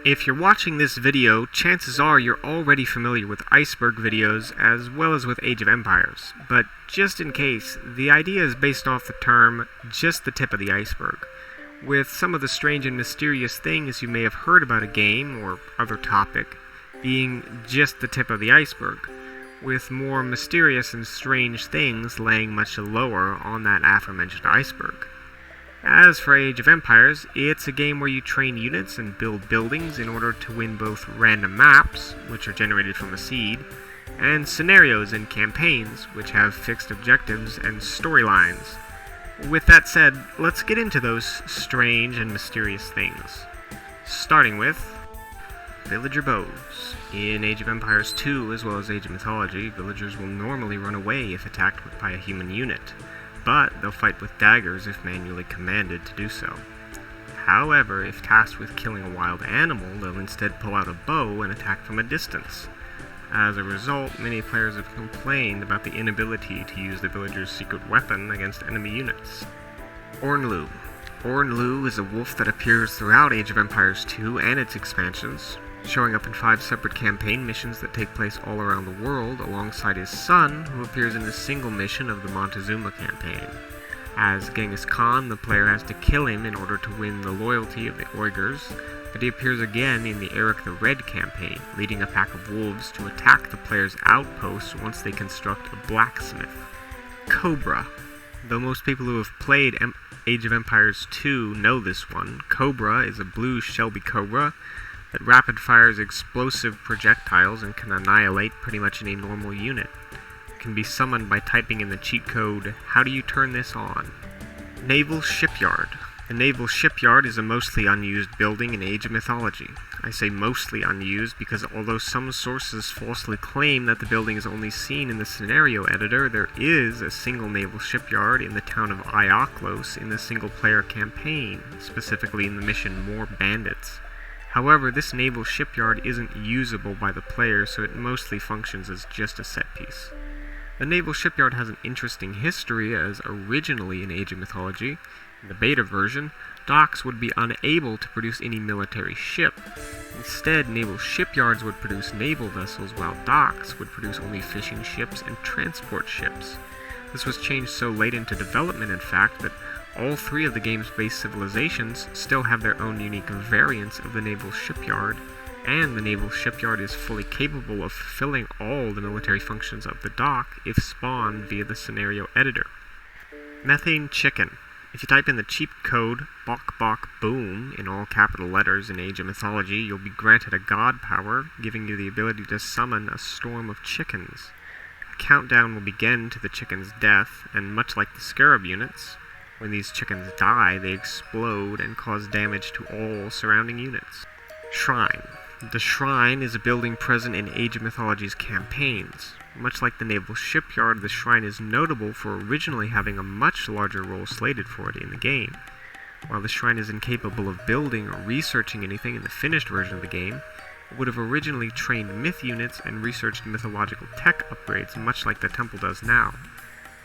If you're watching this video, chances are you're already familiar with Iceberg videos as well as with Age of Empires, but just in case, the idea is based off the term, just the tip of the iceberg, with some of the strange and mysterious things you may have heard about a game or other topic being just the tip of the iceberg, with more mysterious and strange things laying much lower on that aforementioned iceberg. As for Age of Empires, it's a game where you train units and build buildings in order to win both random maps, which are generated from a seed, and scenarios and campaigns, which have fixed objectives and storylines. With that said, let's get into those strange and mysterious things. Starting with villager bows. In Age of Empires 2, as well as Age of Mythology, villagers will normally run away if attacked by a human unit, but they'll fight with daggers if manually commanded to do so. However, if tasked with killing a wild animal, they'll instead pull out a bow and attack from a distance. As a result, many players have complained about the inability to use the villager's secret weapon against enemy units. Ornlu. Ornlu is a wolf that appears throughout Age of Empires 2 and its expansions, showing up in 5 separate campaign missions that take place all around the world alongside his son, who appears in a single mission of the Montezuma campaign. As Genghis Khan, the player has to kill him in order to win the loyalty of the Uyghurs, but he appears again in the Eric the Red campaign, leading a pack of wolves to attack the player's outpost once they construct a blacksmith. Cobra. Though most people who have played Age of Empires 2 know this one, Cobra is a blue Shelby Cobra that rapid fires explosive projectiles and can annihilate pretty much any normal unit. It can be summoned by typing in the cheat code, "How do you turn this on?" Naval Shipyard. The Naval Shipyard is a mostly unused building in Age of Mythology. I say mostly unused because although some sources falsely claim that the building is only seen in the scenario editor, there is a single naval shipyard in the town of Ioklos in the single-player campaign, specifically in the mission More Bandits. However, this naval shipyard isn't usable by the player, so it mostly functions as just a set piece. The naval shipyard has an interesting history, as originally in Age of Mythology, in the beta version, docks would be unable to produce any military ship. Instead, naval shipyards would produce naval vessels, while docks would produce only fishing ships and transport ships. This was changed so late into development, in fact, that all 3 of the game's base civilizations still have their own unique variants of the naval shipyard, and the naval shipyard is fully capable of fulfilling all the military functions of the dock if spawned via the scenario editor. Methane Chicken. If you type in the cheat code Bok Bok Boom in all capital letters in Age of Mythology, you'll be granted a god power, giving you the ability to summon a storm of chickens. A countdown will begin to the chicken's death, and much like the Scarab units, when these chickens die, they explode and cause damage to all surrounding units. Shrine. The Shrine is a building present in Age of Mythology's campaigns. Much like the naval shipyard, the Shrine is notable for originally having a much larger role slated for it in the game. While the Shrine is incapable of building or researching anything in the finished version of the game, it would have originally trained myth units and researched mythological tech upgrades much like the temple does now.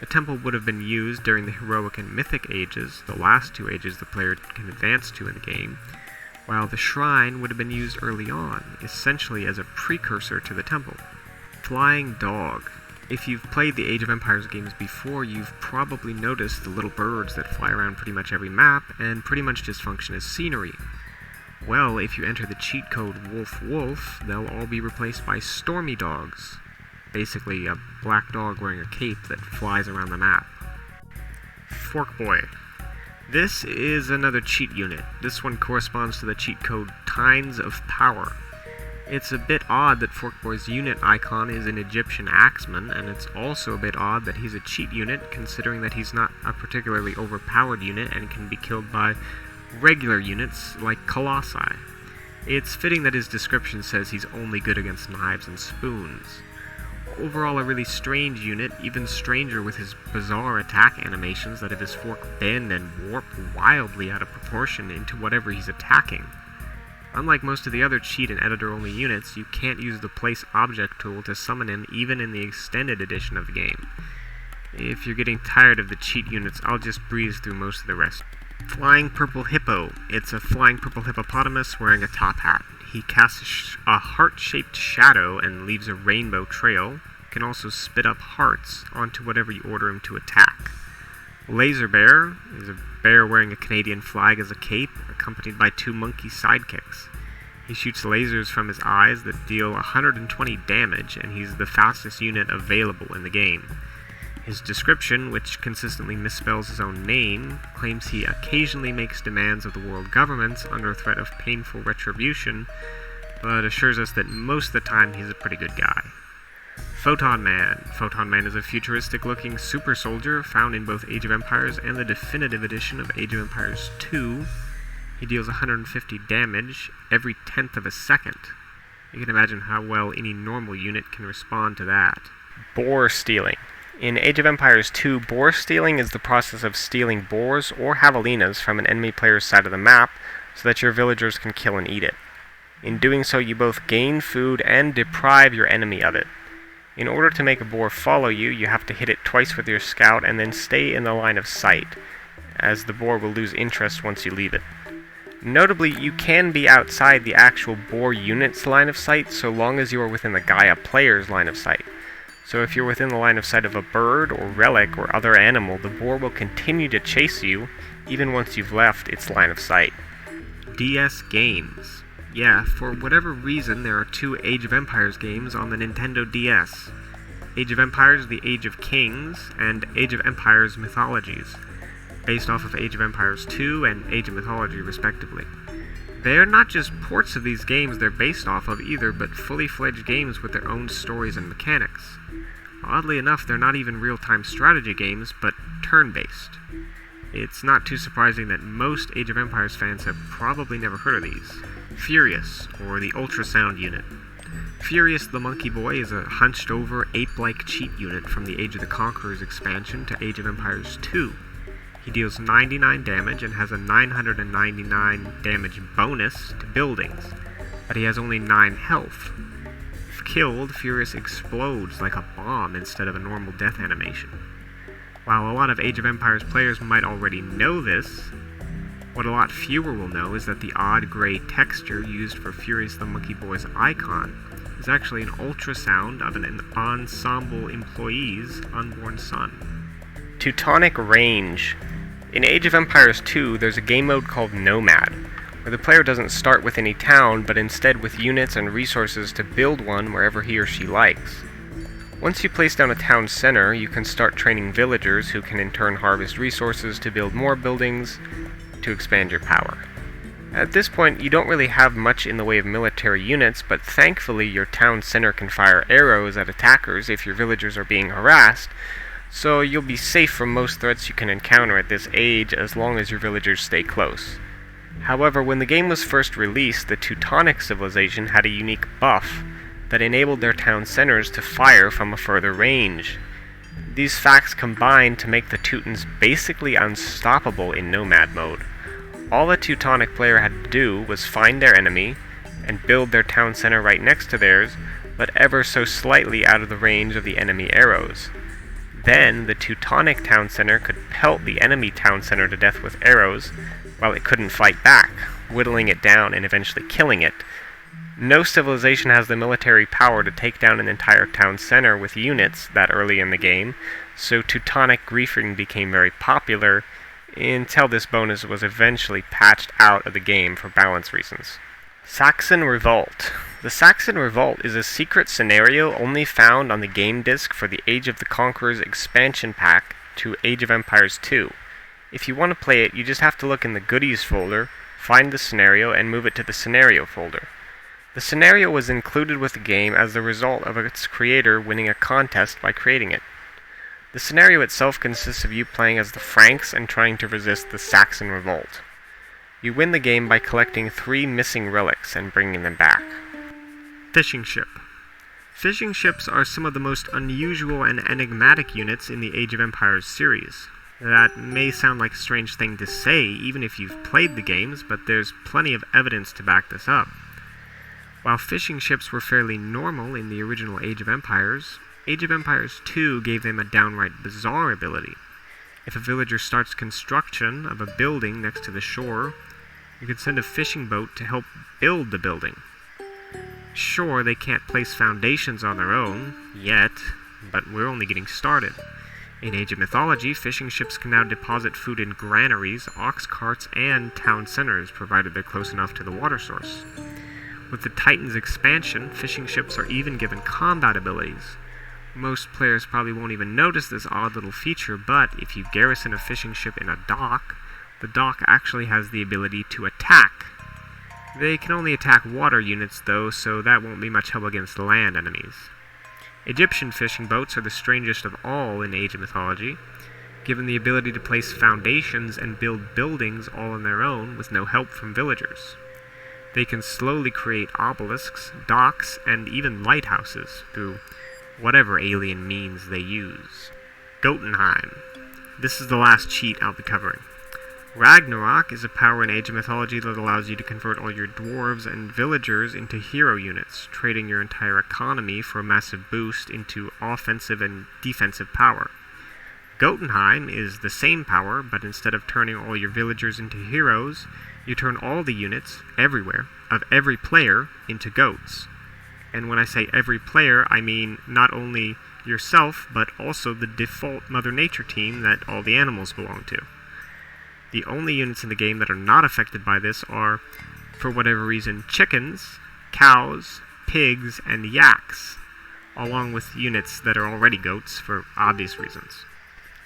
The temple would have been used during the heroic and mythic ages, the last 2 ages the player can advance to in the game, while the Shrine would have been used early on, essentially as a precursor to the temple. Flying Dog. If you've played the Age of Empires games before, you've probably noticed the little birds that fly around pretty much every map and pretty much just function as scenery. Well, if you enter the cheat code Wolf Wolf, they'll all be replaced by Stormy Dogs. Basically, a black dog wearing a cape that flies around the map. Fork Boy. This is another cheat unit. This one corresponds to the cheat code Tines of Power. It's a bit odd that Fork Boy's unit icon is an Egyptian axeman, and it's also a bit odd that he's a cheat unit, considering that he's not a particularly overpowered unit and can be killed by regular units like Colossi. It's fitting that his description says he's only good against knives and spoons. Overall, a really strange unit, even stranger with his bizarre attack animations that have his fork bend and warp wildly out of proportion into whatever he's attacking. Unlike most of the other cheat and editor-only units, you can't use the Place Object tool to summon him even in the extended edition of the game. If you're getting tired of the cheat units, I'll just breeze through most of the rest. Flying Purple Hippo. It's a flying purple hippopotamus wearing a top hat. He casts a heart-shaped shadow and leaves a rainbow trail. He can also spit up hearts onto whatever you order him to attack. Laser Bear is a bear wearing a Canadian flag as a cape, accompanied by 2 monkey sidekicks. He shoots lasers from his eyes that deal 120 damage, and he's the fastest unit available in the game. His description, which consistently misspells his own name, claims he occasionally makes demands of the world governments under threat of painful retribution, but assures us that most of the time he's a pretty good guy. Photon Man. Photon Man is a futuristic-looking super soldier found in both Age of Empires and the definitive edition of Age of Empires 2. He deals 150 damage every 10th of a second. You can imagine how well any normal unit can respond to that. Boar Stealing. In Age of Empires 2, boar stealing is the process of stealing boars or javelinas from an enemy player's side of the map so that your villagers can kill and eat it. In doing so, you both gain food and deprive your enemy of it. In order to make a boar follow you, you have to hit it twice with your scout and then stay in the line of sight, as the boar will lose interest once you leave it. Notably, you can be outside the actual boar unit's line of sight so long as you are within the Gaia player's line of sight. So if you're within the line of sight of a bird or relic or other animal, the boar will continue to chase you even once you've left its line of sight. DS Games. Yeah, for whatever reason, there are 2 Age of Empires games on the Nintendo DS. Age of Empires The Age of Kings, and Age of Empires Mythologies, based off of Age of Empires 2 and Age of Mythology respectively. They are not just ports of these games they're based off of either, but fully fledged games with their own stories and mechanics. Oddly enough, they're not even real-time strategy games, but turn-based. It's not too surprising that most Age of Empires fans have probably never heard of these. Furious, or the Ultrasound Unit. Furious the Monkey Boy is a hunched-over, ape-like cheat unit from the Age of the Conquerors expansion to Age of Empires 2. He deals 99 damage and has a 999 damage bonus to buildings, but he has only 9 health. If killed, Furious explodes like a bomb instead of a normal death animation. While a lot of Age of Empires players might already know this, what a lot fewer will know is that the odd gray texture used for Furious the Monkey Boy's icon is actually an ultrasound of an ensemble employee's unborn son. Teutonic Range. In Age of Empires 2, there's a game mode called Nomad, where the player doesn't start with any town, but instead with units and resources to build one wherever he or she likes. Once you place down a town center, you can start training villagers who can in turn harvest resources to build more buildings to expand your power. At this point, you don't really have much in the way of military units, but thankfully your town center can fire arrows at attackers if your villagers are being harassed, so you'll be safe from most threats you can encounter at this age as long as your villagers stay close. However, when the game was first released, the Teutonic civilization had a unique buff that enabled their town centers to fire from a further range. These facts combined to make the Teutons basically unstoppable in Nomad mode. All a Teutonic player had to do was find their enemy and build their town center right next to theirs, but ever so slightly out of the range of the enemy arrows. Then, the Teutonic town center could pelt the enemy town center to death with arrows, while it couldn't fight back, whittling it down and eventually killing it. No civilization has the military power to take down an entire town center with units that early in the game, so Teutonic griefing became very popular until this bonus was eventually patched out of the game for balance reasons. Saxon Revolt. The Saxon Revolt is a secret scenario only found on the game disc for the Age of the Conquerors expansion pack to Age of Empires 2. If you want to play it, you just have to look in the goodies folder, find the scenario, and move it to the scenario folder. The scenario was included with the game as the result of its creator winning a contest by creating it. The scenario itself consists of you playing as the Franks and trying to resist the Saxon Revolt. You win the game by collecting 3 missing relics and bringing them back. Fishing Ship. Fishing ships are some of the most unusual and enigmatic units in the Age of Empires series. That may sound like a strange thing to say even if you've played the games, but there's plenty of evidence to back this up. While fishing ships were fairly normal in the original Age of Empires 2 gave them a downright bizarre ability. If a villager starts construction of a building next to the shore, you can send a fishing boat to help build the building. Sure, they can't place foundations on their own, yet, but we're only getting started. In Age of Mythology, fishing ships can now deposit food in granaries, ox carts, and town centers, provided they're close enough to the water source. With the Titan's expansion, fishing ships are even given combat abilities. Most players probably won't even notice this odd little feature, but if you garrison a fishing ship in a dock, the dock actually has the ability to attack. They can only attack water units though, so that won't be much help against land enemies. Egyptian fishing boats are the strangest of all in Age of Mythology, given the ability to place foundations and build buildings all on their own with no help from villagers. They can slowly create obelisks, docks, and even lighthouses through whatever alien means they use. Jotunheim. This is the last cheat I'll be covering. Ragnarok is a power in Age of Mythology that allows you to convert all your dwarves and villagers into hero units, trading your entire economy for a massive boost into offensive and defensive power. Jotunheim is the same power, but instead of turning all your villagers into heroes, you turn all the units, everywhere, of every player into goats. And when I say every player, I mean not only yourself, but also the default Mother Nature team that all the animals belong to. The only units in the game that are not affected by this are, for whatever reason, chickens, cows, pigs, and yaks, along with units that are already goats for obvious reasons.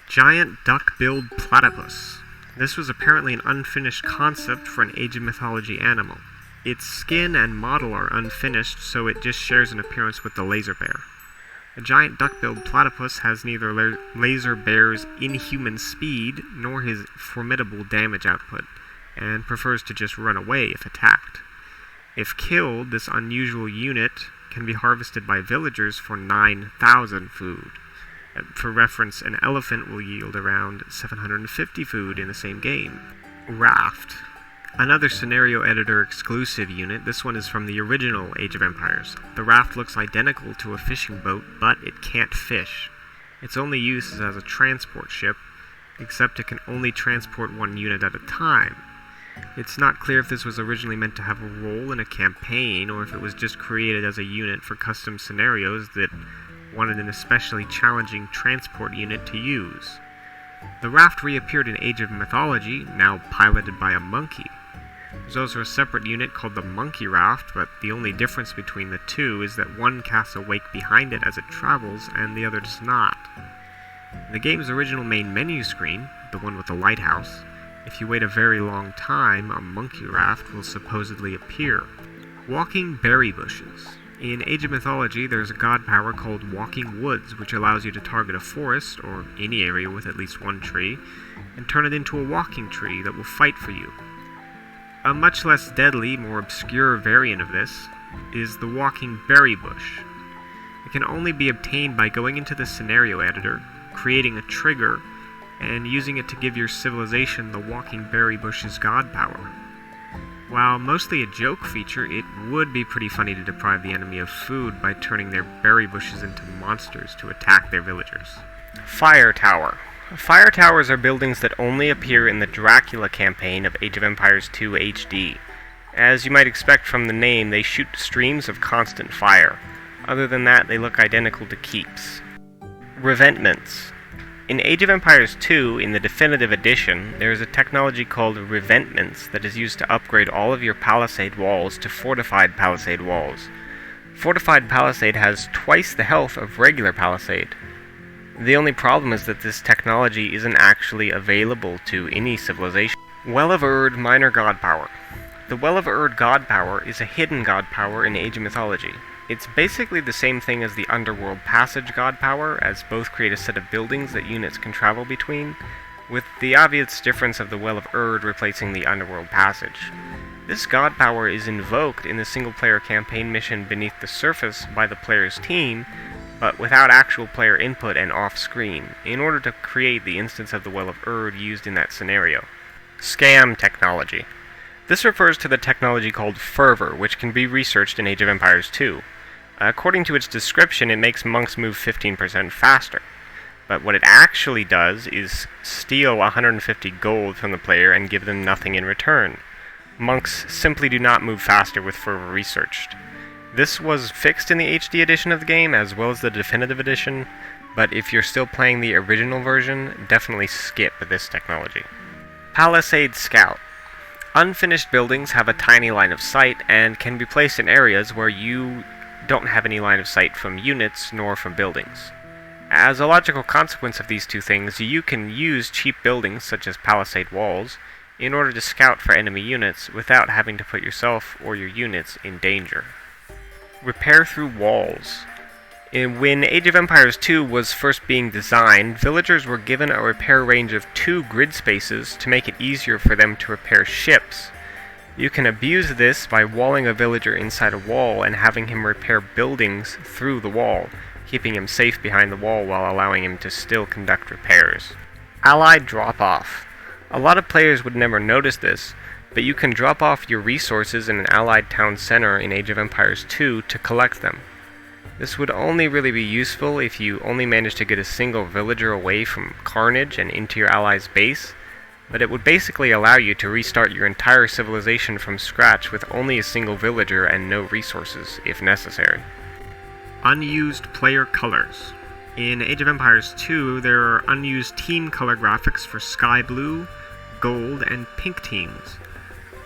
Giant duck-billed platypus. This was apparently an unfinished concept for an Age of Mythology animal. Its skin and model are unfinished, so it just shares an appearance with the laser bear. The giant duck-billed platypus has neither laser bear's inhuman speed nor his formidable damage output, and prefers to just run away if attacked. If killed, this unusual unit can be harvested by villagers for 9,000 food. For reference, an elephant will yield around 750 food in the same game. Raft. Another scenario editor exclusive unit. This one is from the original Age of Empires. The raft looks identical to a fishing boat, but it can't fish. Its only use is as a transport ship, except it can only transport one unit at a time. It's not clear if this was originally meant to have a role in a campaign, or if it was just created as a unit for custom scenarios that wanted an especially challenging transport unit to use. The raft reappeared in Age of Mythology, now piloted by a monkey. There's also a separate unit called the Monkey Raft, but the only difference between the two is that one casts a wake behind it as it travels, and the other does not. In the game's original main menu screen, the one with the lighthouse, if you wait a very long time, a monkey raft will supposedly appear. Walking berry bushes. In Age of Mythology, there's a god power called Walking Woods, which allows you to target a forest, or any area with at least one tree, and turn it into a walking tree that will fight for you. A much less deadly, more obscure variant of this is the Walking Berry Bush. It can only be obtained by going into the scenario editor, creating a trigger, and using it to give your civilization the Walking Berry Bush's god power. While mostly a joke feature, it would be pretty funny to deprive the enemy of food by turning their berry bushes into monsters to attack their villagers. Fire Tower. Fire towers are buildings that only appear in the Dracula campaign of Age of Empires 2 HD. As you might expect from the name, they shoot streams of constant fire. Other than that, they look identical to keeps. Revetments. In Age of Empires 2, in the Definitive Edition, there is a technology called revetments that is used to upgrade all of your palisade walls to fortified palisade walls. Fortified palisade has twice the health of regular palisade. The only problem is that this technology isn't actually available to any civilization. Well of Urd Minor God Power. The Well of Urd God Power is a hidden god power in Age of Mythology. It's basically the same thing as the Underworld Passage god power, as both create a set of buildings that units can travel between, with the obvious difference of the Well of Urd replacing the Underworld Passage. This god power is invoked in the single-player campaign mission Beneath the Surface by the player's team, but without actual player input and off-screen, in order to create the instance of the Well of Urd used in that scenario. Scam Technology. This refers to the technology called Fervor, which can be researched in Age of Empires 2. According to its description, it makes monks move 15% faster. but what it actually does is steal 150 gold from the player and give them nothing in return. Monks simply do not move faster with Fervor Researched. This was fixed in the HD edition of the game as well as the definitive edition, but if you're still playing the original version, definitely skip this technology. Palisade Scout. Unfinished buildings have a tiny line of sight and can be placed in areas where you don't have any line of sight from units nor from buildings. As a logical consequence of these two things, you can use cheap buildings such as palisade walls in order to scout for enemy units without having to put yourself or your units in danger. Repair through walls. When Age of Empires 2 was first being designed, villagers were given a repair range of 2 grid spaces to make it easier for them to repair ships. You can abuse this by walling a villager inside a wall and having him repair buildings through the wall, keeping him safe behind the wall while allowing him to still conduct repairs. Allied Drop-Off. A lot of players would never notice this, but you can drop off your resources in an allied town center in Age of Empires 2 to collect them. This would only really be useful if you only managed to get a single villager away from carnage and into your ally's base, but it would basically allow you to restart your entire civilization from scratch with only a single villager and no resources, if necessary. Unused player colors. In Age of Empires 2, there are unused team color graphics for sky blue, gold, and pink teams.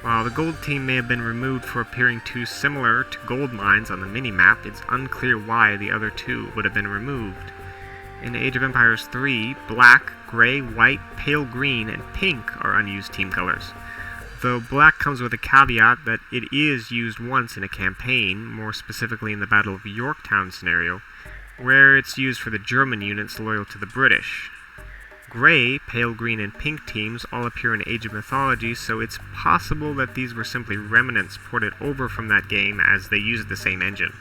While the gold team may have been removed for appearing too similar to gold mines on the minimap, it's unclear why the other two would have been removed. In Age of Empires 3, black, gray, white, pale green, and pink are unused team colors, though black comes with a caveat that it is used once in a campaign, more specifically in the Battle of Yorktown scenario, where it's used for the German units loyal to the British. Gray, pale green, and pink teams all appear in Age of Mythology, so it's possible that these were simply remnants ported over from that game as they used the same engine.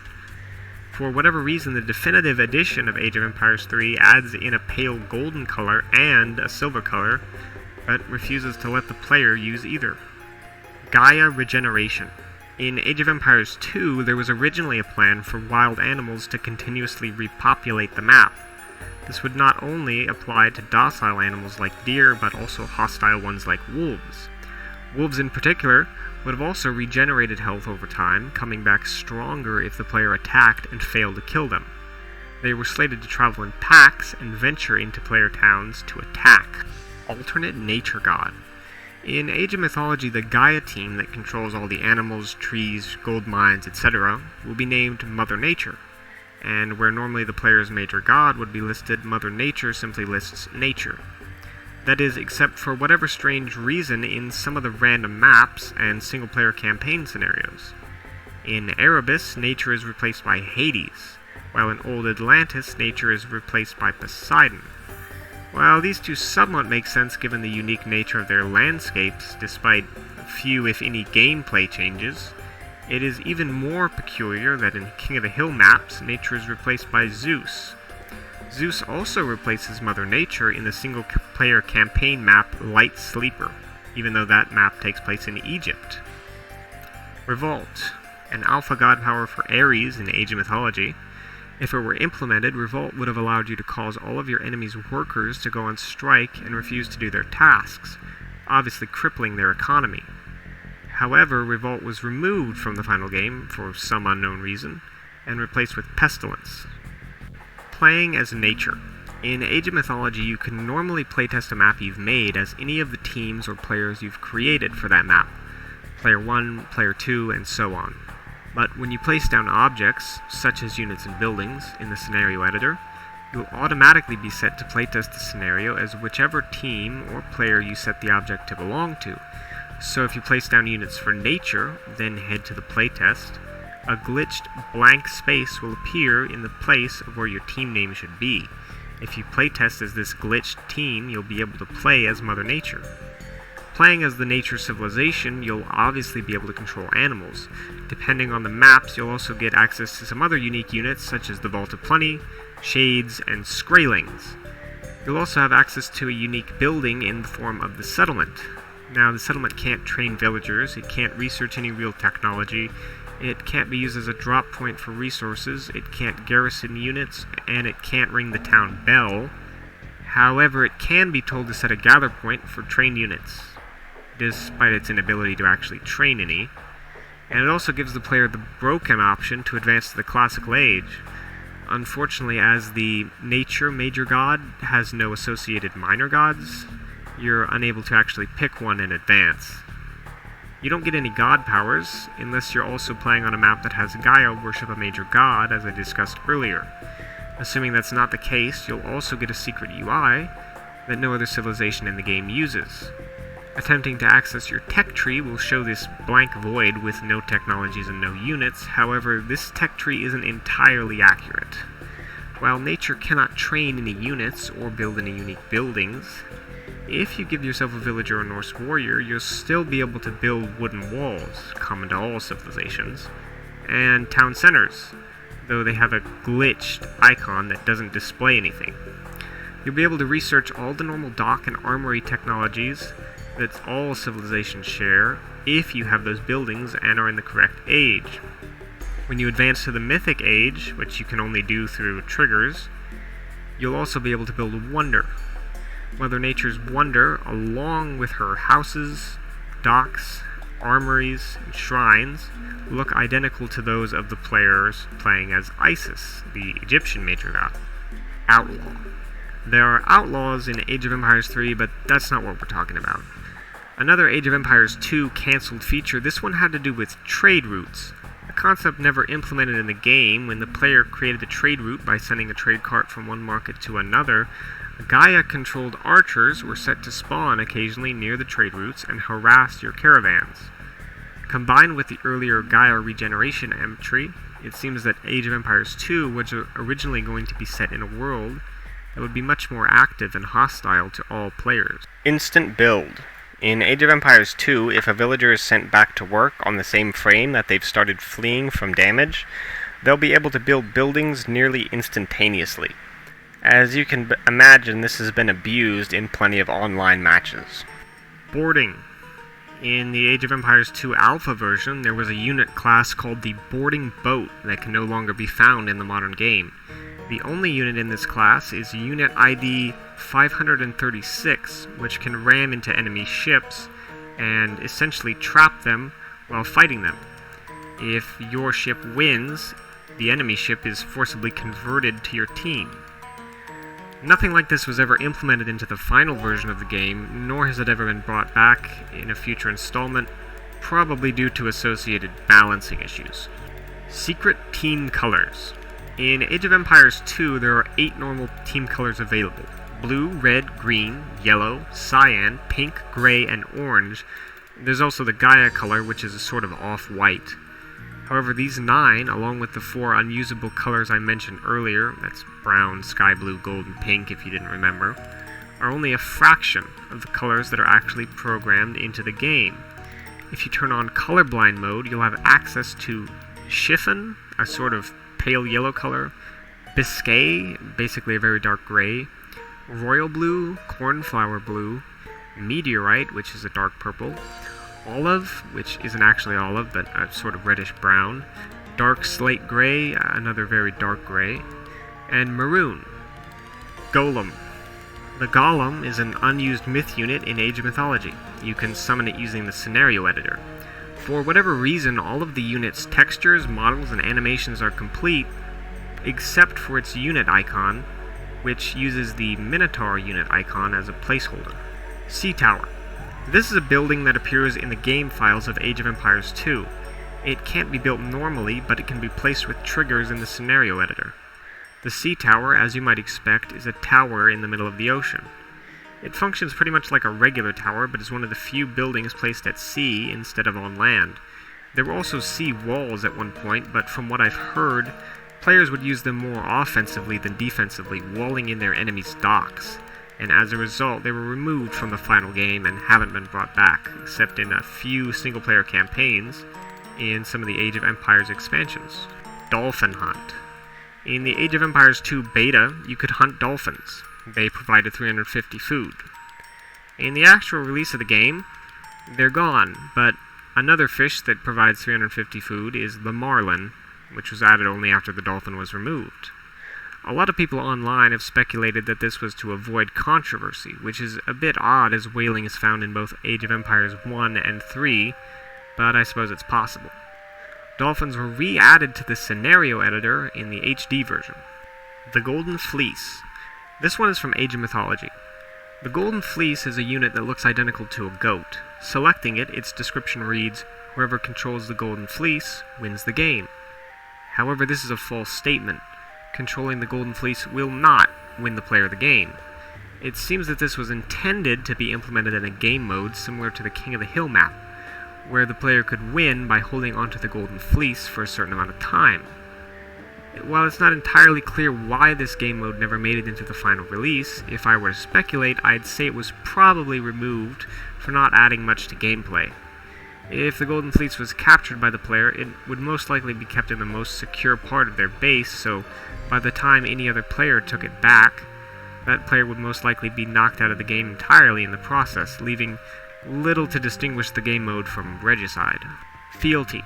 For whatever reason, the definitive edition of Age of Empires 3 adds in a pale golden color and a silver color, but refuses to let the player use either. Gaia Regeneration. In Age of Empires 2, there was originally a plan for wild animals to continuously repopulate the map. This would not only apply to docile animals like deer, but also hostile ones like wolves. Wolves in particular would have also regenerated health over time, coming back stronger if the player attacked and failed to kill them. They were slated to travel in packs and venture into player towns to attack. Alternate Nature God. In Age of Mythology, the Gaia team that controls all the animals, trees, gold mines, etc. will be named Mother Nature. And where normally the player's major god would be listed, Mother Nature simply lists nature. That is, except for whatever strange reason in some of the random maps and single-player campaign scenarios. In Erebus, nature is replaced by Hades, while in Old Atlantis, nature is replaced by Poseidon. While these two somewhat make sense given the unique nature of their landscapes, despite few if any gameplay changes, it is even more peculiar that in King of the Hill maps, nature is replaced by Zeus. Zeus also replaces Mother Nature in the single-player campaign map Light Sleeper, even though that map takes place in Egypt. Revolt, an alpha god power for Ares in Age of Mythology. If it were implemented, Revolt would have allowed you to cause all of your enemy's workers to go on strike and refuse to do their tasks, obviously crippling their economy. However, Revolt was removed from the final game for some unknown reason, and replaced with Pestilence. Playing as nature. In Age of Mythology, you can normally playtest a map you've made as any of the teams or players you've created for that map. Player 1, Player 2, and so on. But when you place down objects, such as units and buildings, in the scenario editor, you'll automatically be set to playtest the scenario as whichever team or player you set the object to belong to. So if you place down units for nature, then head to the playtest, a glitched blank space will appear in the place of where your team name should be. If you playtest as this glitched team, you'll be able to play as Mother Nature. Playing as the nature civilization, you'll obviously be able to control animals. Depending on the maps, you'll also get access to some other unique units, such as the Vault of Plenty, Shades, and Skraelings. You'll also have access to a unique building in the form of the Settlement. Now, the Settlement can't train villagers, it can't research any real technology, it can't be used as a drop point for resources, it can't garrison units, and it can't ring the town bell, However, it can be told to set a gather point for trained units, despite its inability to actually train any, and it also gives the player the broken option to advance to the classical age. Unfortunately, as the nature major god has no associated minor gods, you're unable to actually pick one in advance. You don't get any god powers unless you're also playing on a map that has Gaia worship a major god, as I discussed earlier. Assuming that's not the case, you'll also get a secret UI that no other civilization in the game uses. Attempting to access your tech tree will show this blank void with no technologies and no units. However, this tech tree isn't entirely accurate. While nature cannot train any units or build any unique buildings, if you give yourself a villager or Norse warrior, you'll still be able to build wooden walls, common to all civilizations, and town centers, though they have a glitched icon that doesn't display anything. You'll be able to research all the normal dock and armory technologies that all civilizations share if you have those buildings and are in the correct age. When you advance to the mythic age, which you can only do through triggers, you'll also be able to build wonder. Mother Nature's wonder, along with her houses, docks, armories, and shrines, look identical to those of the players playing as Isis, the Egyptian major god. Outlaw. There are outlaws in Age of Empires 3, but that's not what we're talking about. Another Age of Empires 2 cancelled feature, this one had to do with trade routes. A concept never implemented in the game. When the player created a trade route by sending a trade cart from one market to another, Gaia-controlled archers were set to spawn occasionally near the trade routes and harass your caravans. Combined with the earlier Gaia regeneration entry, it seems that Age of Empires 2 was originally going to be set in a world that would be much more active and hostile to all players. Instant build. In Age of Empires 2, if a villager is sent back to work on the same frame that they've started fleeing from damage, they'll be able to build buildings nearly instantaneously. As you can imagine, this has been abused in plenty of online matches. Boarding. In the Age of Empires 2 Alpha version, there was a unit class called the Boarding Boat that can no longer be found in the modern game. The only unit in this class is Unit ID 536, which can ram into enemy ships and essentially trap them while fighting them. If your ship wins, the enemy ship is forcibly converted to your team. Nothing like this was ever implemented into the final version of the game, nor has it ever been brought back in a future installment, probably due to associated balancing issues. Secret team colors. In Age of Empires 2, there are 8 normal team colors available: blue, red, green, yellow, cyan, pink, gray, and orange. There's also the Gaia color, which is a sort of off-white. However, these 9, along with the 4 unusable colors I mentioned earlier, that's brown, sky blue, gold, and pink if you didn't remember, are only a fraction of the colors that are actually programmed into the game. If you turn on colorblind mode, you'll have access to chiffon, a sort of pale yellow color, biscay, basically a very dark gray, royal blue, cornflower blue, meteorite, which is a dark purple, olive, which isn't actually olive, but a sort of reddish brown, dark slate gray, another very dark gray, and maroon. Golem. The Golem is an unused myth unit in Age of Mythology. You can summon it using the scenario editor. For whatever reason, all of the unit's textures, models, and animations are complete, except for its unit icon, which uses the Minotaur unit icon as a placeholder. Sea Tower. This is a building that appears in the game files of Age of Empires 2. It can't be built normally, but it can be placed with triggers in the scenario editor. The Sea Tower, as you might expect, is a tower in the middle of the ocean. It functions pretty much like a regular tower, but is one of the few buildings placed at sea instead of on land. There were also sea walls at one point, but from what I've heard, players would use them more offensively than defensively, walling in their enemies' docks, and as a result, they were removed from the final game and haven't been brought back, except in a few single-player campaigns in some of the Age of Empires expansions. Dolphin Hunt. In the Age of Empires 2 beta, you could hunt dolphins. They provided 350 food. In the actual release of the game, they're gone, but another fish that provides 350 food is the marlin, which was added only after the dolphin was removed. A lot of people online have speculated that this was to avoid controversy, which is a bit odd as whaling is found in both Age of Empires 1 and 3, but I suppose it's possible. Dolphins were re-added to the scenario editor in the HD version. The Golden Fleece. This one is from Age of Mythology. The Golden Fleece is a unit that looks identical to a goat. Selecting it, its description reads, "Whoever controls the Golden Fleece wins the game." However, this is a false statement. Controlling the Golden Fleece will not win the player the game. It seems that this was intended to be implemented in a game mode similar to the King of the Hill map, where the player could win by holding onto the Golden Fleece for a certain amount of time. While it's not entirely clear why this game mode never made it into the final release, if I were to speculate, I'd say it was probably removed for not adding much to gameplay. If the Golden Fleece was captured by the player, it would most likely be kept in the most secure part of their base, so by the time any other player took it back, that player would most likely be knocked out of the game entirely in the process, leaving little to distinguish the game mode from Regicide. Fealty.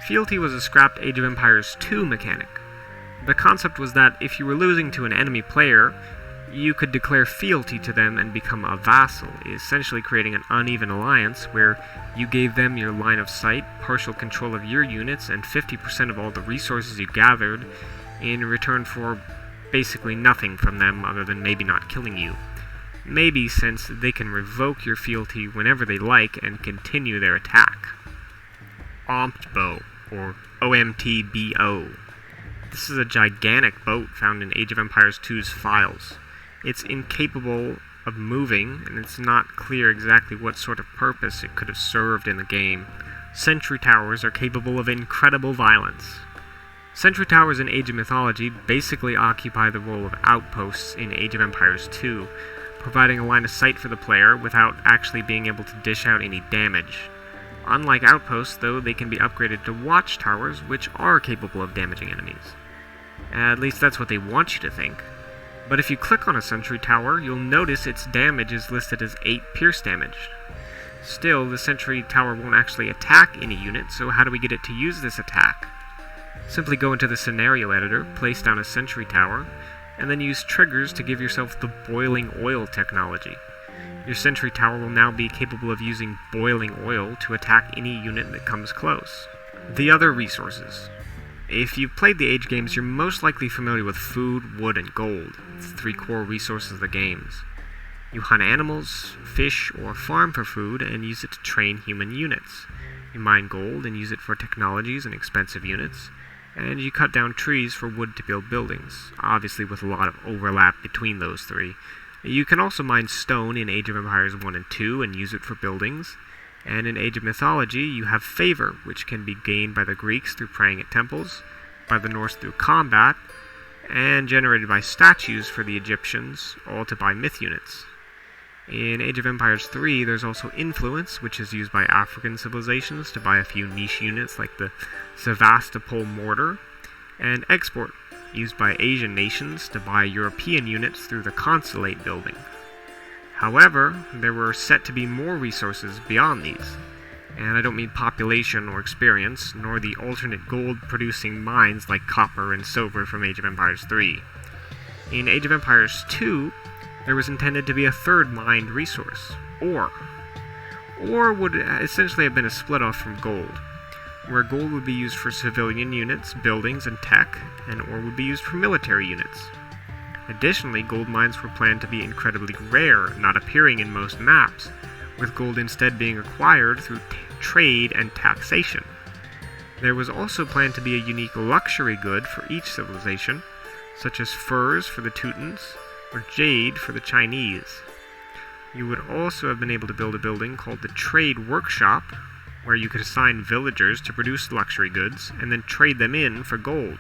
Fealty was a scrapped Age of Empires 2 mechanic. The concept was that if you were losing to an enemy player, you could declare fealty to them and become a vassal, essentially creating an uneven alliance where you gave them your line of sight, partial control of your units, and 50% of all the resources you gathered in return for basically nothing from them other than maybe not killing you. Maybe since they can revoke your fealty whenever they like and continue their attack. Omtbo, or OMTBO. This is a gigantic boat found in Age of Empires 2's files. It's incapable of moving, and it's not clear exactly what sort of purpose it could have served in the game. Sentry towers are capable of incredible violence. Sentry towers in Age of Mythology basically occupy the role of outposts in Age of Empires 2, providing a line of sight for the player without actually being able to dish out any damage. Unlike outposts, though, they can be upgraded to watchtowers, which are capable of damaging enemies. At least that's what they want you to think. But if you click on a sentry tower, you'll notice its damage is listed as 8 pierce damage. Still, the sentry tower won't actually attack any unit, so how do we get it to use this attack? Simply go into the scenario editor, place down a sentry tower, and then use triggers to give yourself the boiling oil technology. Your sentry tower will now be capable of using boiling oil to attack any unit that comes close. The other resources. If you've played the Age games, you're most likely familiar with food, wood, and gold. It's the 3 core resources of the games. You hunt animals, fish, or farm for food, and use it to train human units. You mine gold and use it for technologies and expensive units. And you cut down trees for wood to build buildings, obviously with a lot of overlap between those 3. You can also mine stone in Age of Empires 1 and 2 and use it for buildings. And in Age of Mythology, you have favor, which can be gained by the Greeks through praying at temples, by the Norse through combat, and generated by statues for the Egyptians, all to buy myth units. In Age of Empires 3, there's also influence, which is used by African civilizations to buy a few niche units like the Sevastopol mortar, and export, used by Asian nations to buy European units through the consulate building. However, there were set to be more resources beyond these, and I don't mean population or experience, nor the alternate gold-producing mines like copper and silver from Age of Empires 3. In Age of Empires 2, there was intended to be a third mined resource, ore. Ore would essentially have been a split-off from gold, where gold would be used for civilian units, buildings, and tech, and ore would be used for military units. Additionally, gold mines were planned to be incredibly rare, not appearing in most maps, with gold instead being acquired through trade and taxation. There was also planned to be a unique luxury good for each civilization, such as furs for the Teutons, or jade for the Chinese. You would also have been able to build a building called the Trade Workshop, where you could assign villagers to produce luxury goods, and then trade them in for gold.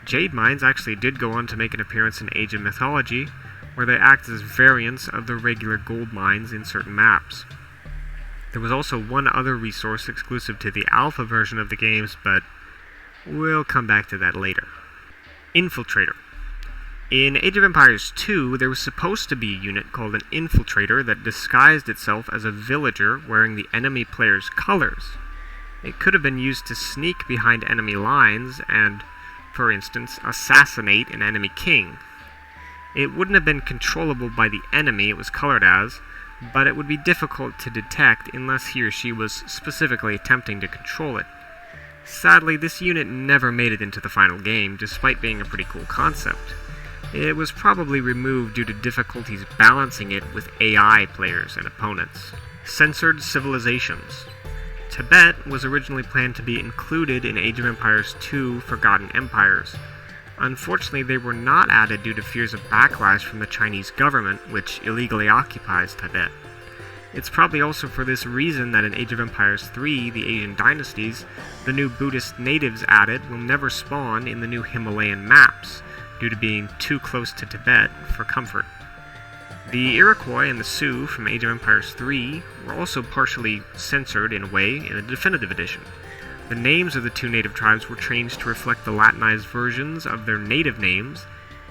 Jade mines actually did go on to make an appearance in Age of Mythology, where they act as variants of the regular gold mines in certain maps. There was also one other resource exclusive to the alpha version of the games, but we'll come back to that later. Infiltrator. In Age of Empires 2, there was supposed to be a unit called an Infiltrator that disguised itself as a villager wearing the enemy player's colors. It could have been used to sneak behind enemy lines and for instance, assassinate an enemy king. It wouldn't have been controllable by the enemy it was colored as, but it would be difficult to detect unless he or she was specifically attempting to control it. Sadly, this unit never made it into the final game, despite being a pretty cool concept. It was probably removed due to difficulties balancing it with AI players and opponents. Censored civilizations. Tibet was originally planned to be included in Age of Empires II Forgotten Empires. Unfortunately, they were not added due to fears of backlash from the Chinese government, which illegally occupies Tibet. It's probably also for this reason that in Age of Empires III, the Asian dynasties, the new Buddhist natives added will never spawn in the new Himalayan maps, due to being too close to Tibet for comfort. The Iroquois and the Sioux from Age of Empires III were also partially censored in a way in the definitive edition. The names of the two native tribes were changed to reflect the Latinized versions of their native names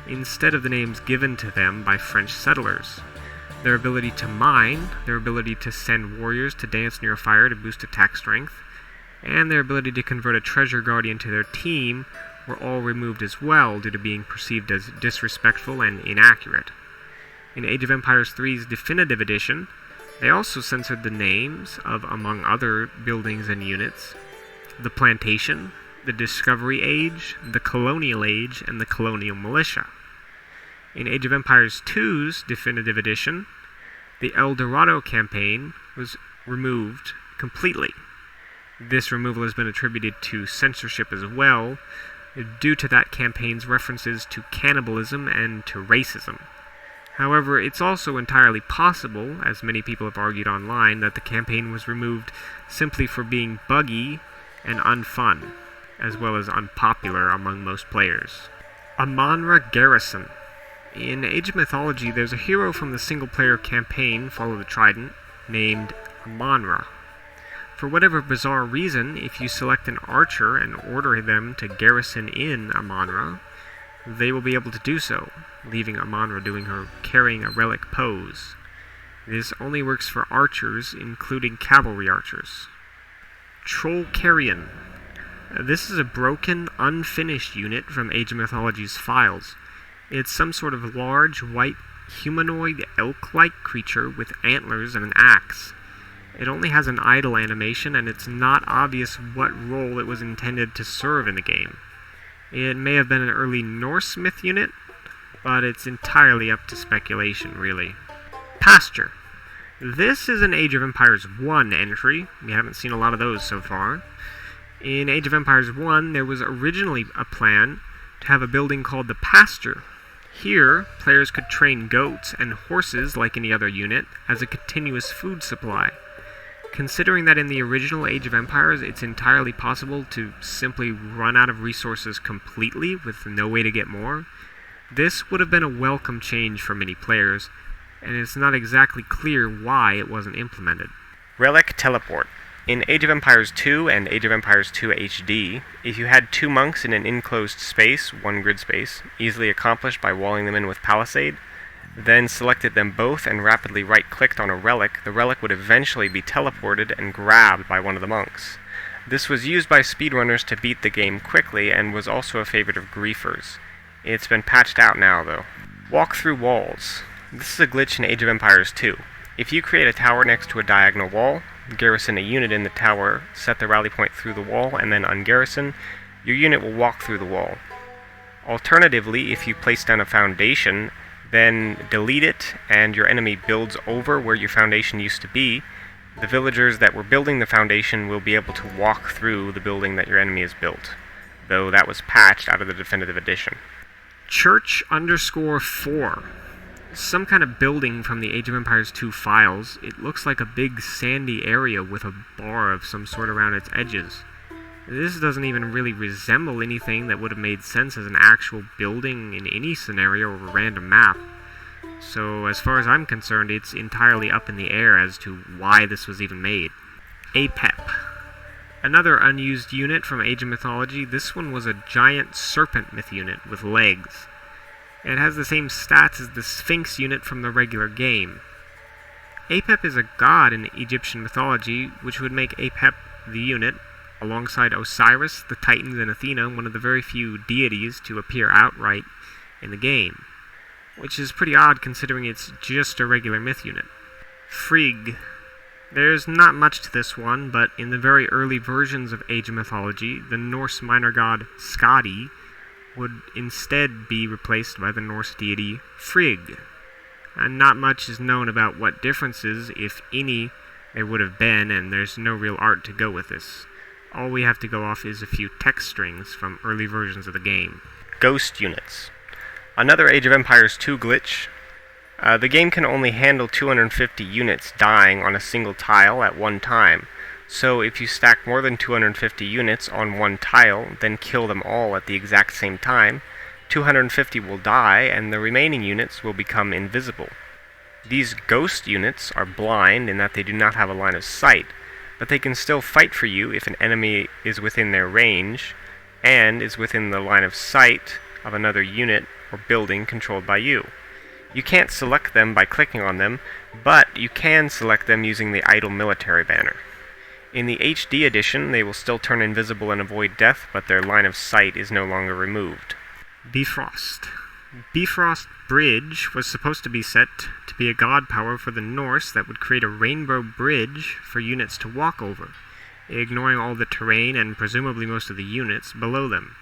instead of the names given to them by French settlers. Their ability to mine, their ability to send warriors to dance near a fire to boost attack strength, and their ability to convert a treasure guardian to their team were all removed as well due to being perceived as disrespectful and inaccurate. In Age of Empires III's definitive edition, they also censored the names of, among other buildings and units, the Plantation, the Discovery Age, the Colonial Age, and the Colonial Militia. In Age of Empires II's definitive edition, the El Dorado campaign was removed completely. This removal has been attributed to censorship as well, due to that campaign's references to cannibalism and to racism. However, it's also entirely possible, as many people have argued online, that the campaign was removed simply for being buggy and unfun, as well as unpopular among most players. Amonra Garrison. In Age of Mythology, there's a hero from the single-player campaign, Follow the Trident, named Amonra. For whatever bizarre reason, if you select an archer and order them to garrison in Amonra, they will be able to do so, leaving Amonra doing her carrying a relic pose. This only works for archers, including cavalry archers. Troll Carrion. This is a broken, unfinished unit from Age of Mythology's files. It's some sort of large, white, humanoid, elk-like creature with antlers and an axe. It only has an idle animation, and it's not obvious what role it was intended to serve in the game. It may have been an early Norse myth unit, but it's entirely up to speculation, really. Pasture. This is an Age of Empires 1 entry. We haven't seen a lot of those so far. In Age of Empires 1, there was originally a plan to have a building called the Pasture. Here, players could train goats and horses like any other unit as a continuous food supply. Considering that in the original Age of Empires it's entirely possible to simply run out of resources completely with no way to get more, this would have been a welcome change for many players, and it's not exactly clear why it wasn't implemented. Relic Teleport. In Age of Empires 2 and Age of Empires 2 HD, if you had two monks in an enclosed space, one grid space, easily accomplished by walling them in with palisade, then selected them both and rapidly right-clicked on a relic, the relic would eventually be teleported and grabbed by one of the monks. This was used by speedrunners to beat the game quickly and was also a favorite of griefers. It's been patched out now, though. Walk through walls. This is a glitch in Age of Empires 2. If you create a tower next to a diagonal wall, garrison a unit in the tower, set the rally point through the wall, and then ungarrison, your unit will walk through the wall. Alternatively, if you place down a foundation, then delete it, and your enemy builds over where your foundation used to be, the villagers that were building the foundation will be able to walk through the building that your enemy has built, though that was patched out of the definitive edition. Church_4. Some kind of building from the Age of Empires 2 files. It looks like a big sandy area with a bar of some sort around its edges. This doesn't even really resemble anything that would have made sense as an actual building in any scenario or a random map. So as far as I'm concerned, it's entirely up in the air as to why this was even made. APEP. Another unused unit from Age of Mythology. This one was a giant serpent myth unit with legs. It has the same stats as the Sphinx unit from the regular game. Apep is a god in Egyptian mythology, which would make Apep, the unit, alongside Osiris, the Titans, and Athena, one of the very few deities to appear outright in the game, which is pretty odd considering it's just a regular myth unit. Frigg. There's not much to this one, but in the very early versions of Age of Mythology, the Norse minor god Skadi would instead be replaced by the Norse deity Frigg. And not much is known about what differences, if any, there would have been, and there's no real art to go with this. All we have to go off is a few text strings from early versions of the game. Ghost units. Another Age of Empires 2 glitch. The game can only handle 250 units dying on a single tile at one time, so if you stack more than 250 units on one tile, then kill them all at the exact same time, 250 will die and the remaining units will become invisible. These ghost units are blind in that they do not have a line of sight, but they can still fight for you if an enemy is within their range and is within the line of sight of another unit or building controlled by you. You can't select them by clicking on them, but you can select them using the idle military banner. In the HD edition, they will still turn invisible and avoid death, but their line of sight is no longer removed. Bifrost. Bifrost Bridge was supposed to be set to be a god power for the Norse that would create a rainbow bridge for units to walk over, ignoring all the terrain and presumably most of the units below them.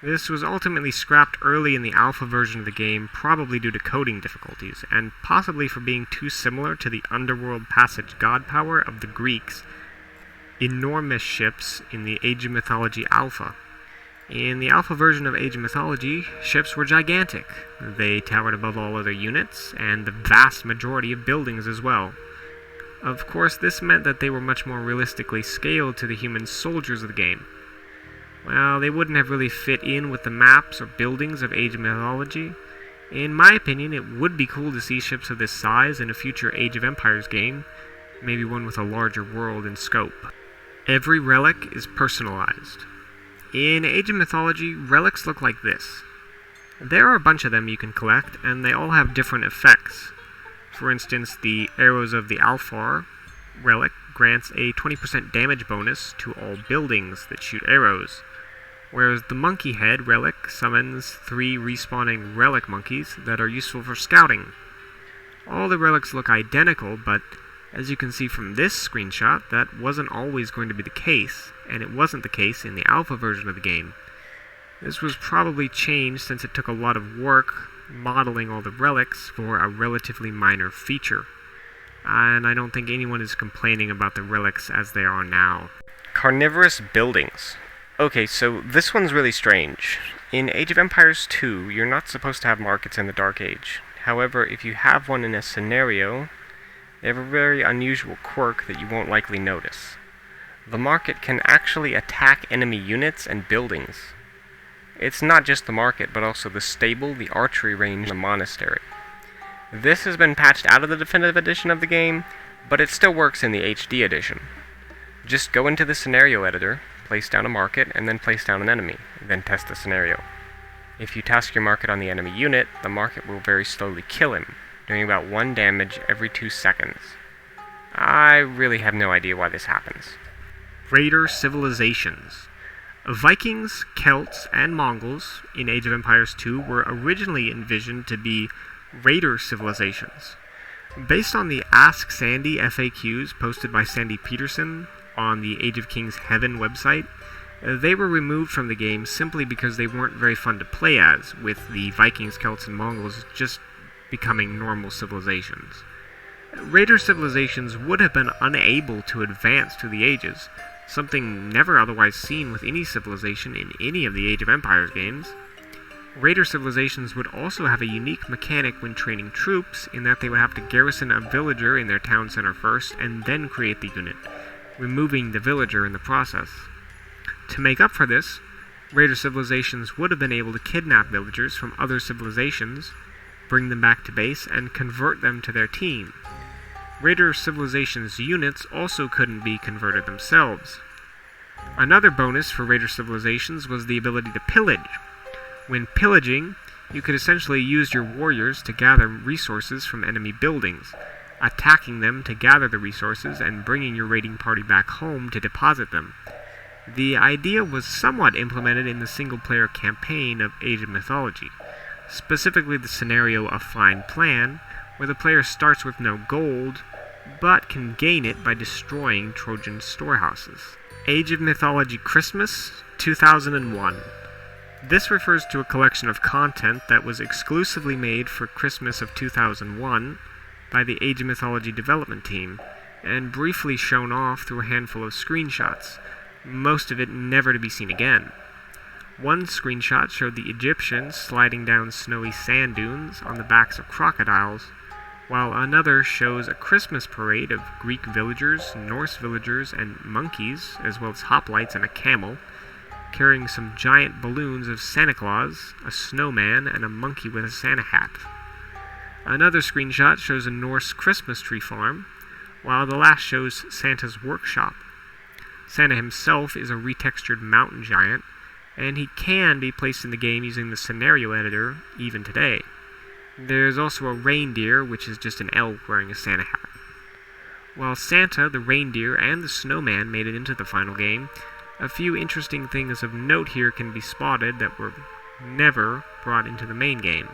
This was ultimately scrapped early in the alpha version of the game, probably due to coding difficulties, and possibly for being too similar to the underworld passage god power of the Greeks' enormous ships in the Age of Mythology alpha. In the alpha version of Age of Mythology, ships were gigantic. They towered above all other units, and the vast majority of buildings as well. Of course, this meant that they were much more realistically scaled to the human soldiers of the game. Well, they wouldn't have really fit in with the maps or buildings of Age of Mythology. In my opinion, it would be cool to see ships of this size in a future Age of Empires game, maybe one with a larger world and scope. Every relic is personalized. In Age of Mythology, relics look like this. There are a bunch of them you can collect, and they all have different effects. For instance, the Arrows of the Alfar relic grants a 20% damage bonus to all buildings that shoot arrows, whereas the Monkey Head relic summons 3 respawning relic monkeys that are useful for scouting. All the relics look identical, but as you can see from this screenshot, that wasn't always going to be the case, and it wasn't the case in the alpha version of the game. This was probably changed since it took a lot of work modeling all the relics for a relatively minor feature. And I don't think anyone is complaining about the relics as they are now. Carnivorous buildings. Okay, so this one's really strange. In Age of Empires 2, you're not supposed to have markets in the Dark Age. However, if you have one in a scenario, they have a very unusual quirk that you won't likely notice. The market can actually attack enemy units and buildings. It's not just the market, but also the stable, the archery range, and the monastery. This has been patched out of the definitive edition of the game, but it still works in the HD edition. Just go into the scenario editor, place down a market, and then place down an enemy, then test the scenario. If you task your market on the enemy unit, the market will very slowly kill him, doing about 1 damage every 2 seconds. I really have no idea why this happens. Raider civilizations. Vikings, Celts, and Mongols in Age of Empires 2 were originally envisioned to be raider civilizations. Based on the Ask Sandy FAQs posted by Sandy Peterson on the Age of Kings Heaven website, they were removed from the game simply because they weren't very fun to play as, with the Vikings, Celts, and Mongols just becoming normal civilizations. Raider civilizations would have been unable to advance through the ages, something never otherwise seen with any civilization in any of the Age of Empires games. Raider civilizations would also have a unique mechanic when training troops, in that they would have to garrison a villager in their town center first, and then create the unit, removing the villager in the process. To make up for this, Raider civilizations would have been able to kidnap villagers from other civilizations, bring them back to base, and convert them to their team. Raider civilizations units also couldn't be converted themselves. Another bonus for Raider civilizations was the ability to pillage. When pillaging, you could essentially use your warriors to gather resources from enemy buildings, attacking them to gather the resources and bringing your raiding party back home to deposit them. The idea was somewhat implemented in the single-player campaign of Age of Mythology, specifically the scenario A Fine Plan, where the player starts with no gold, but can gain it by destroying Trojan storehouses. Age of Mythology Christmas 2001. This refers to a collection of content that was exclusively made for Christmas of 2001 by the Age of Mythology development team, and briefly shown off through a handful of screenshots, most of it never to be seen again. One screenshot showed the Egyptians sliding down snowy sand dunes on the backs of crocodiles, while another shows a Christmas parade of Greek villagers, Norse villagers, and monkeys, as well as hoplites and a camel, carrying some giant balloons of Santa Claus, a snowman, and a monkey with a Santa hat. Another screenshot shows a Norse Christmas tree farm, while the last shows Santa's workshop. Santa himself is a retextured mountain giant, and he can be placed in the game using the scenario editor even today. There's also a reindeer, which is just an elk wearing a Santa hat. While Santa, the reindeer, and the snowman made it into the final game, a few interesting things of note here can be spotted that were never brought into the main game.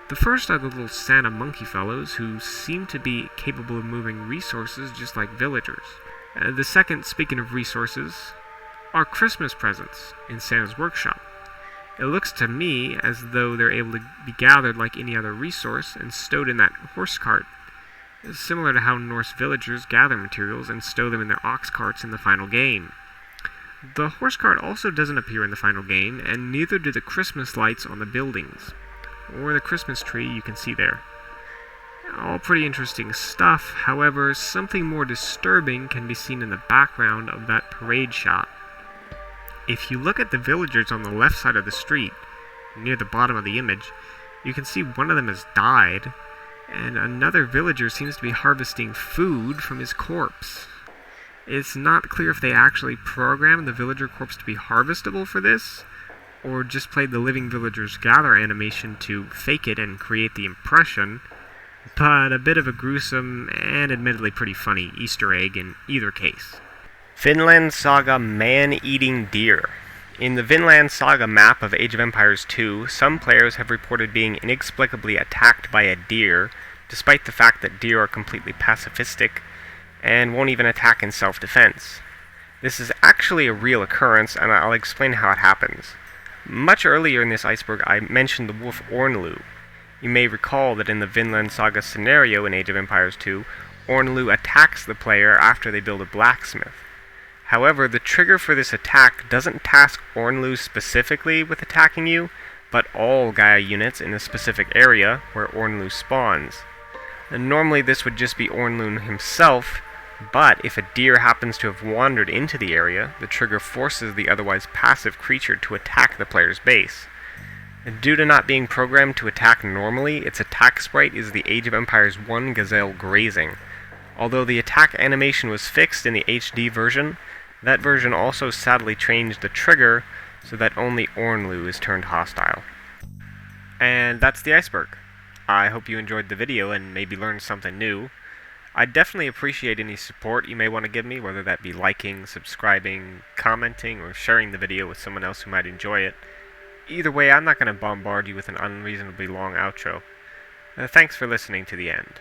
The first are the little Santa monkey fellows, who seem to be capable of moving resources just like villagers. The second, speaking of resources, are Christmas presents in Santa's workshop. It looks to me as though they're able to be gathered like any other resource and stowed in that horse cart, similar to how Norse villagers gather materials and stow them in their ox carts in the final game. The horse cart also doesn't appear in the final game, and neither do the Christmas lights on the buildings, or the Christmas tree you can see there. All pretty interesting stuff. However, something more disturbing can be seen in the background of that parade shot. If you look at the villagers on the left side of the street, near the bottom of the image, you can see one of them has died, and another villager seems to be harvesting food from his corpse. It's not clear if they actually programmed the villager corpse to be harvestable for this, or just played the living villagers gather animation to fake it and create the impression, but a bit of a gruesome and admittedly pretty funny Easter egg in either case. Vinland Saga Man-Eating Deer. In the Vinland Saga map of Age of Empires 2, some players have reported being inexplicably attacked by a deer, despite the fact that deer are completely pacifistic and won't even attack in self-defense. This is actually a real occurrence, and I'll explain how it happens. Much earlier in this iceberg, I mentioned the wolf Ornlu. You may recall that in the Vinland Saga scenario in Age of Empires 2, Ornlu attacks the player after they build a blacksmith. However, the trigger for this attack doesn't task Ornlu specifically with attacking you, but all Gaia units in a specific area where Ornlu spawns. And normally this would just be Ornlu himself, but if a deer happens to have wandered into the area, the trigger forces the otherwise passive creature to attack the player's base. And due to not being programmed to attack normally, its attack sprite is the Age of Empires 1 gazelle grazing. Although the attack animation was fixed in the HD version, that version also sadly changed the trigger so that only Ornlu is turned hostile. And that's the iceberg. I hope you enjoyed the video and maybe learned something new. I'd definitely appreciate any support you may want to give me, whether that be liking, subscribing, commenting, or sharing the video with someone else who might enjoy it. Either way, I'm not going to bombard you with an unreasonably long outro. Thanks for listening to the end.